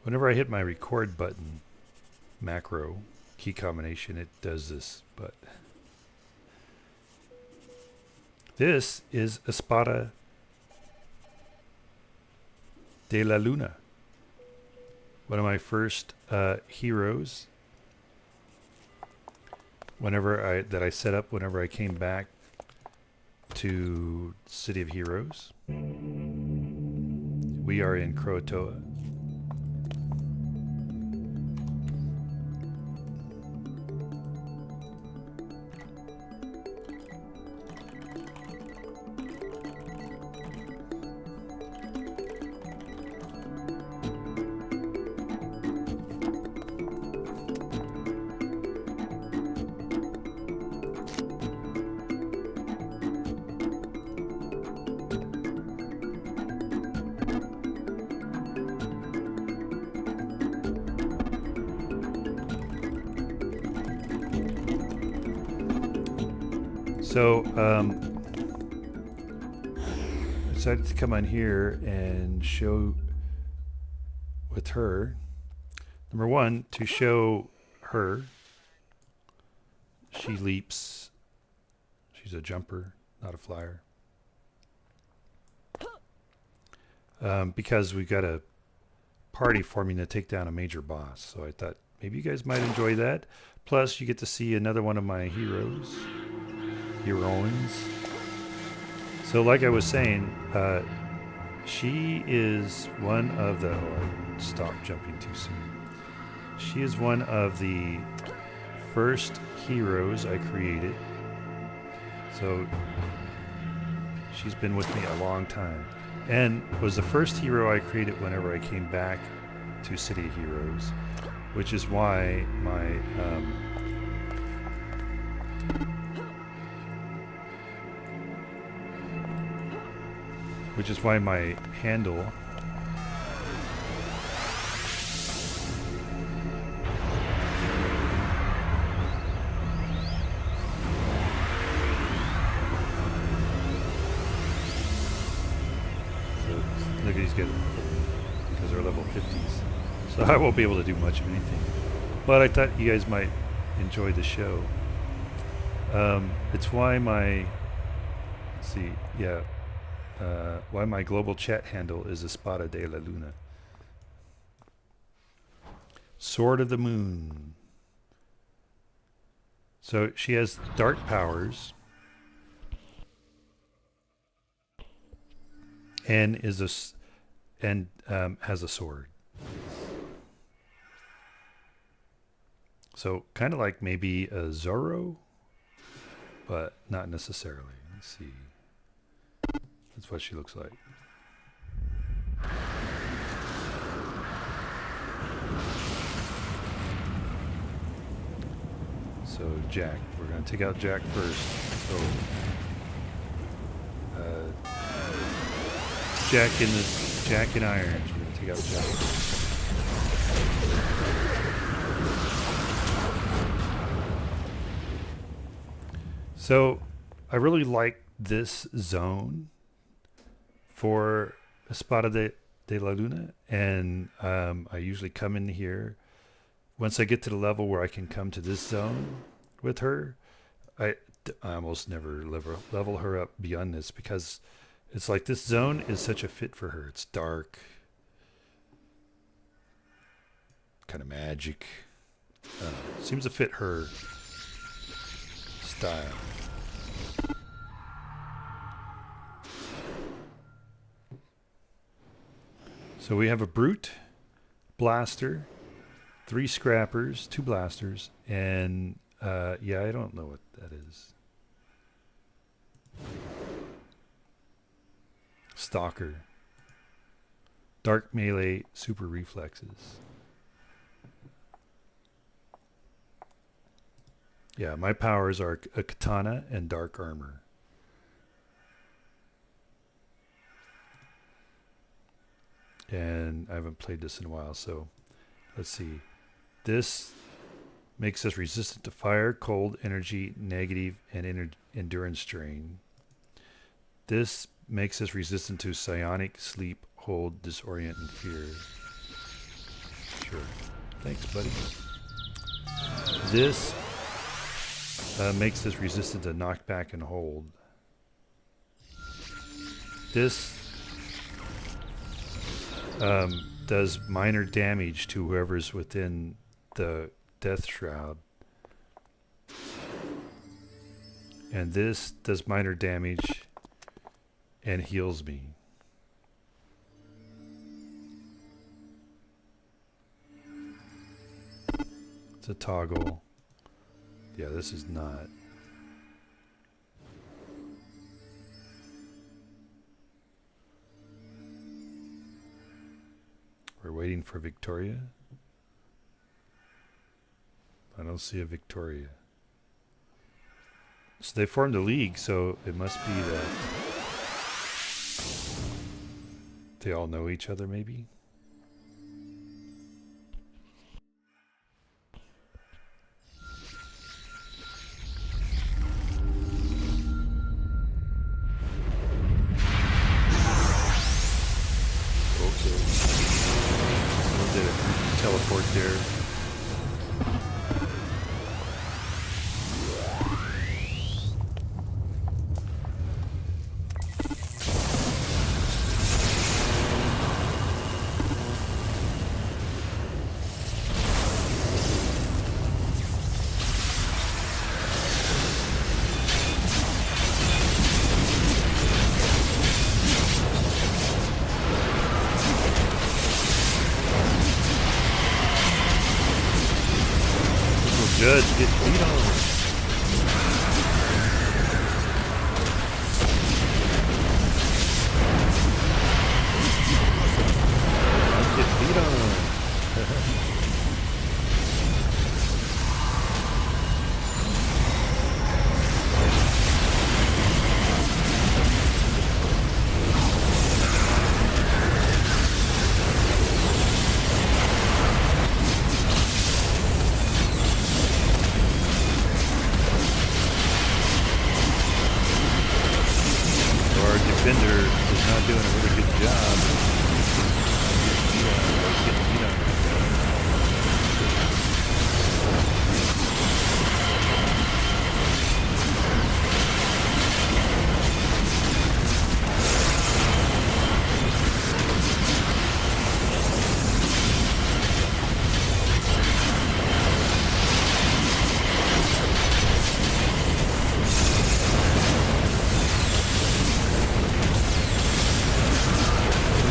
Whenever I hit my record button macro key combination, it does this. But this is Espada de la Luna, one of my first heroes. That I set up whenever I came back to City of Heroes. We are in Croatoa. So I decided to come on here and show with her. Number one, to show her. She leaps. She's a jumper, not a flyer. Because we've got a party forming to take down a major boss. So I thought maybe you guys might enjoy that. Plus, you get to see another one of my heroes. Heroines. So like I was saying, she is one of the... Oh, I stopped jumping too soon. She is one of the first heroes I created. So she's been with me a long time. And was the first hero I created whenever I came back to City of Heroes. Which is why my... which is why my handle so look at these guys because they're level 50s, so I won't be able to do much of anything, but I thought you guys might enjoy the show. It's why my why my global chat handle is Espada de la Luna. Sword of the Moon. So she has dark powers and has a sword. So kind of like maybe a Zorro, but not necessarily. Let's see. That's what she looks like. So Jack, we're going to take out Jack first. So Jack in irons. We're going to take out Jack. So I really like this zone for Espada de la Luna, and I usually come in here. Once I get to the level where I can come to this zone with her, I almost never level her up beyond this because it's like this zone is such a fit for her. It's dark, kind of magic. Seems to fit her style. So we have a brute, blaster, 3 scrappers, 2 blasters, and yeah, I don't know what that is. Stalker. Dark melee, super reflexes. Yeah, my powers are a katana and dark armor. And I haven't played this in a while, so let's see. This makes us resistant to fire, cold, energy, negative, and endurance drain. This makes us resistant to psionic, sleep, hold, disorient, and fear. Sure. Thanks, buddy. This makes this resistant to knockback and hold. This does minor damage to whoever's within the death shroud. And this does minor damage and heals me. It's a toggle. Yeah, this is not. We're waiting for Victoria. I don't see a Victoria. So they formed a league, so it must be that they all know each other, maybe? Okay. Someone did a teleport there. Judge get beat on. Get beat on. Defender is not doing a really good job. Getting beat on.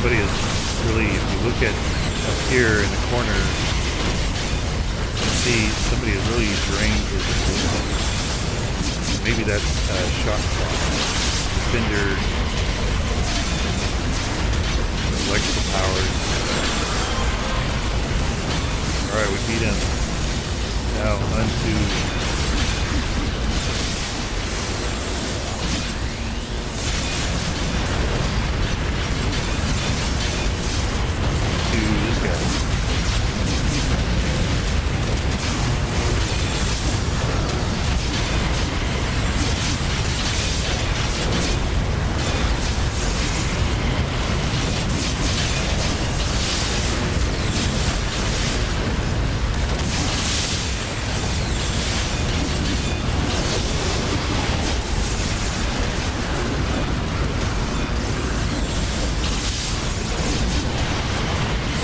Somebody is really, if you look at up here in the corner, you see somebody has really drained his movement. Maybe that's shock clock. Defender, electrical powers. Alright, we beat him. Now onto this guy.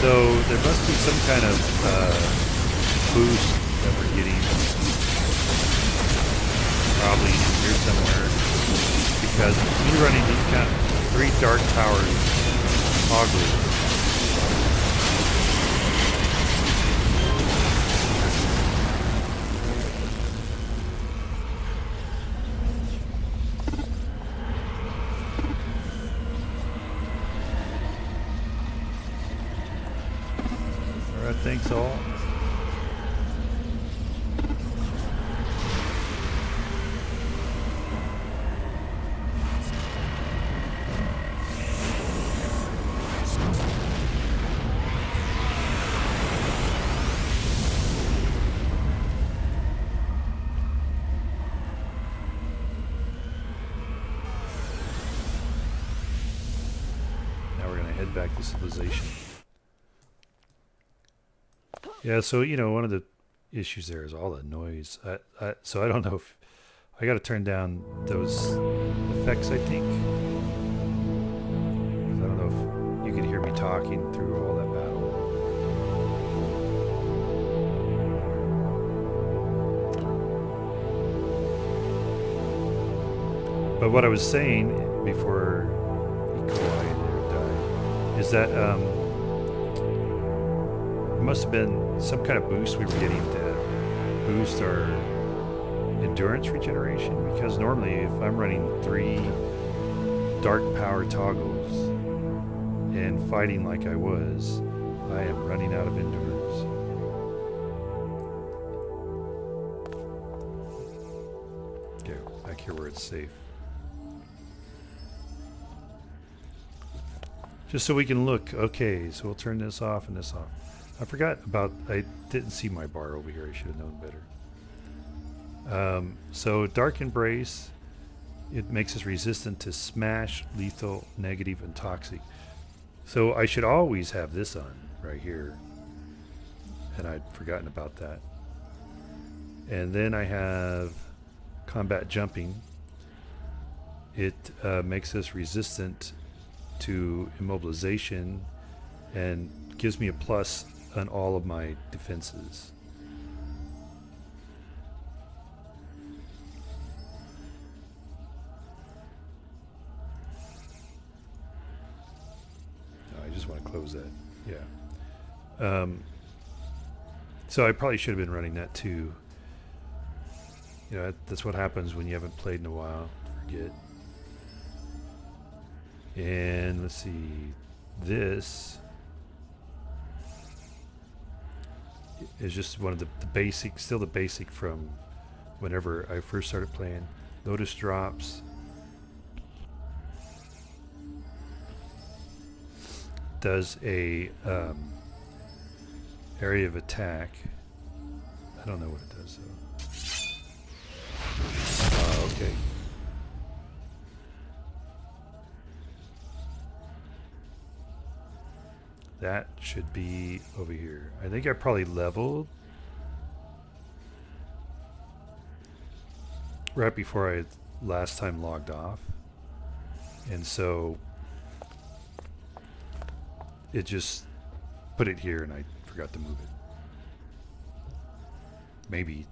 So there must be some kind of boost that we're getting, probably here somewhere, because we're running these kind of 3 dark powers toggles. Alright, thanks all. Now we're going to head back to civilization. Yeah, so you know, one of the issues there is all the noise. So I don't know if I got to turn down those effects. I think 'cause I don't know if you could hear me talking through all that battle. But what I was saying before E. coli died is that it must have been some kind of boost we were getting to boost our endurance regeneration, because normally if I'm running 3 dark power toggles and fighting like I was, I am running out of endurance. Okay, back here where it's safe. Just so we can look. Okay, so we'll turn this off and this off. I forgot about, I didn't see my bar over here. I should have known better. So Dark Embrace, it makes us resistant to smash, lethal, negative, and toxic. So I should always have this on right here. And I'd forgotten about that. And then I have combat jumping. It makes us resistant to immobilization and gives me a plus on all of my defenses. I just want to close that. Yeah. So I probably should have been running that too. You know, that's what happens when you haven't played in a while. Forget. And let's see. This is just one of the basic, still the basic from whenever I first started playing. Lotus drops. Does a area of attack. I don't know what it does though. Okay. That should be over here. I think I probably leveled right before I last time logged off. And so it just put it here and I forgot to move it. Maybe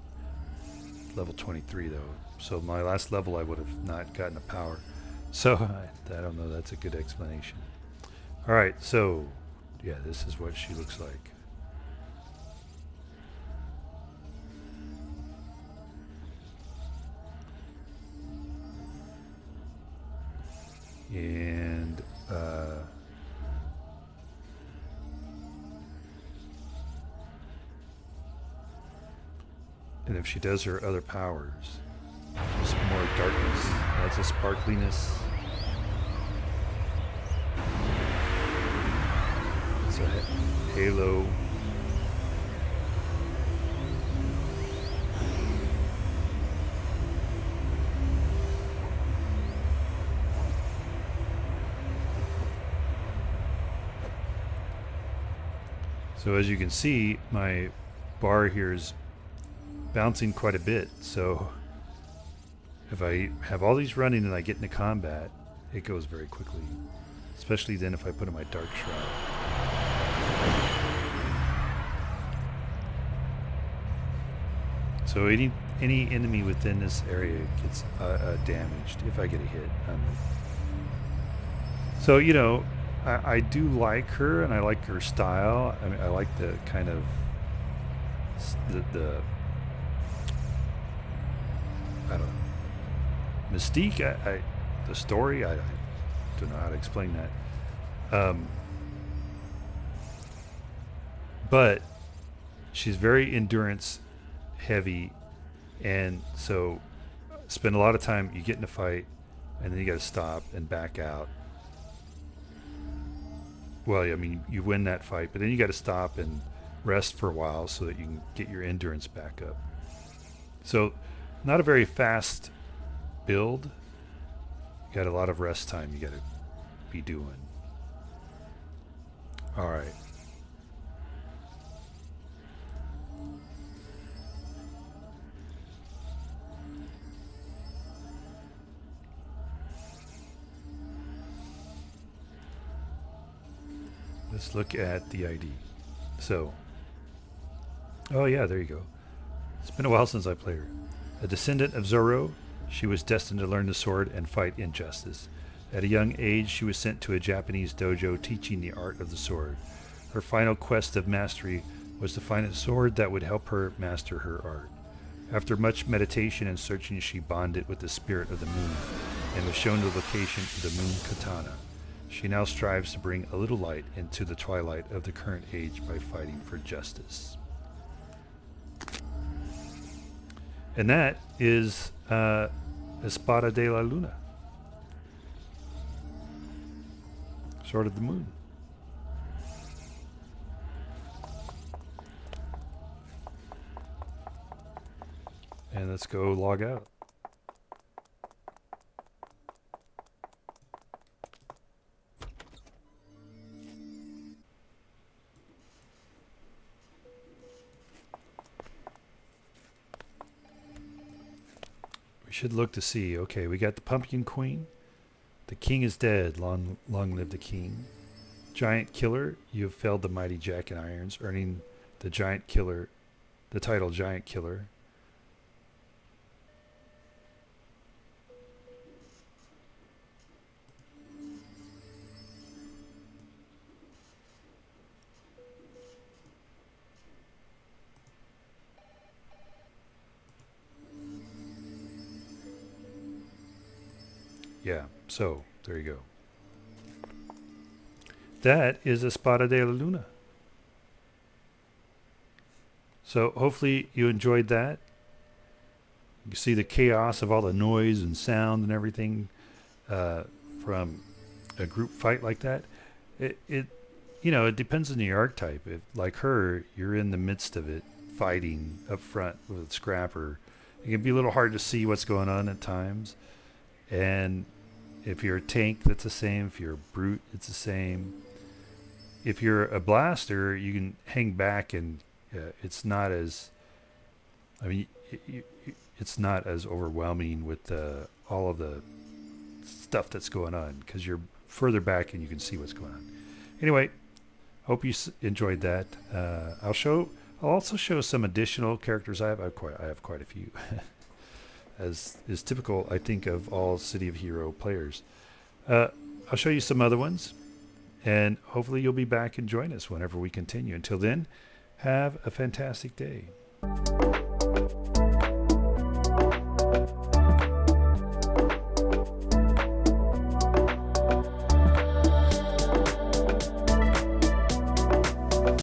level 23 though. So my last level I would have not gotten a power. So I don't know, that's a good explanation. All right, so yeah, this is what she looks like. And and if she does her other powers, just more darkness. That's a sparkliness. It's a halo. So as you can see, my bar here is bouncing quite a bit. So if I have all these running and I get into combat, it goes very quickly. Especially then if I put in my Dark Shroud. So any enemy within this area gets damaged if I get a hit. So, you know, I do like her and I like her style. I mean, I like the kind of the I don't know, mystique. The story. I don't know how to explain that. But she's very endurance heavy, and so spend a lot of time. You get in a fight, and then you got to stop and back out. Well, I mean, you win that fight, but then you got to stop and rest for a while so that you can get your endurance back up. So, not a very fast build. You got a lot of rest time you got to be doing. All right. Let's look at the ID. So, oh yeah, there you go. It's been a while since I played her. A descendant of Zoro, she was destined to learn the sword and fight injustice. At a young age, she was sent to a Japanese dojo teaching the art of the sword. Her final quest of mastery was to find a sword that would help her master her art. After much meditation and searching, she bonded with the spirit of the moon and was shown the location of the moon katana. She now strives to bring a little light into the twilight of the current age by fighting for justice. And that is Espada de la Luna. Sword of the Moon. And let's go log out. We should look to see. Okay, we got the Pumpkin Queen. The king is dead. Long live the king. Giant Killer. You have felled the mighty Jack and Irons, earning the title Giant Killer. Yeah, so there you go. That is Espada de la Luna. So hopefully you enjoyed that. You can see the chaos of all the noise and sound and everything from a group fight like that. It depends on the archetype. If, like her, you're in the midst of it, fighting up front with Scrapper. It can be a little hard to see what's going on at times. And if you're a tank, that's the same. If you're a brute, it's the same. If you're a blaster, you can hang back and it's not as, it's not as overwhelming with all of the stuff that's going on because you're further back and you can see what's going on. Anyway, hope you enjoyed that. I'll also show some additional characters I have. I have quite a few, as is typical, I think, of all City of Hero players. I'll show you some other ones, and hopefully you'll be back and join us whenever we continue. Until then, have a fantastic day.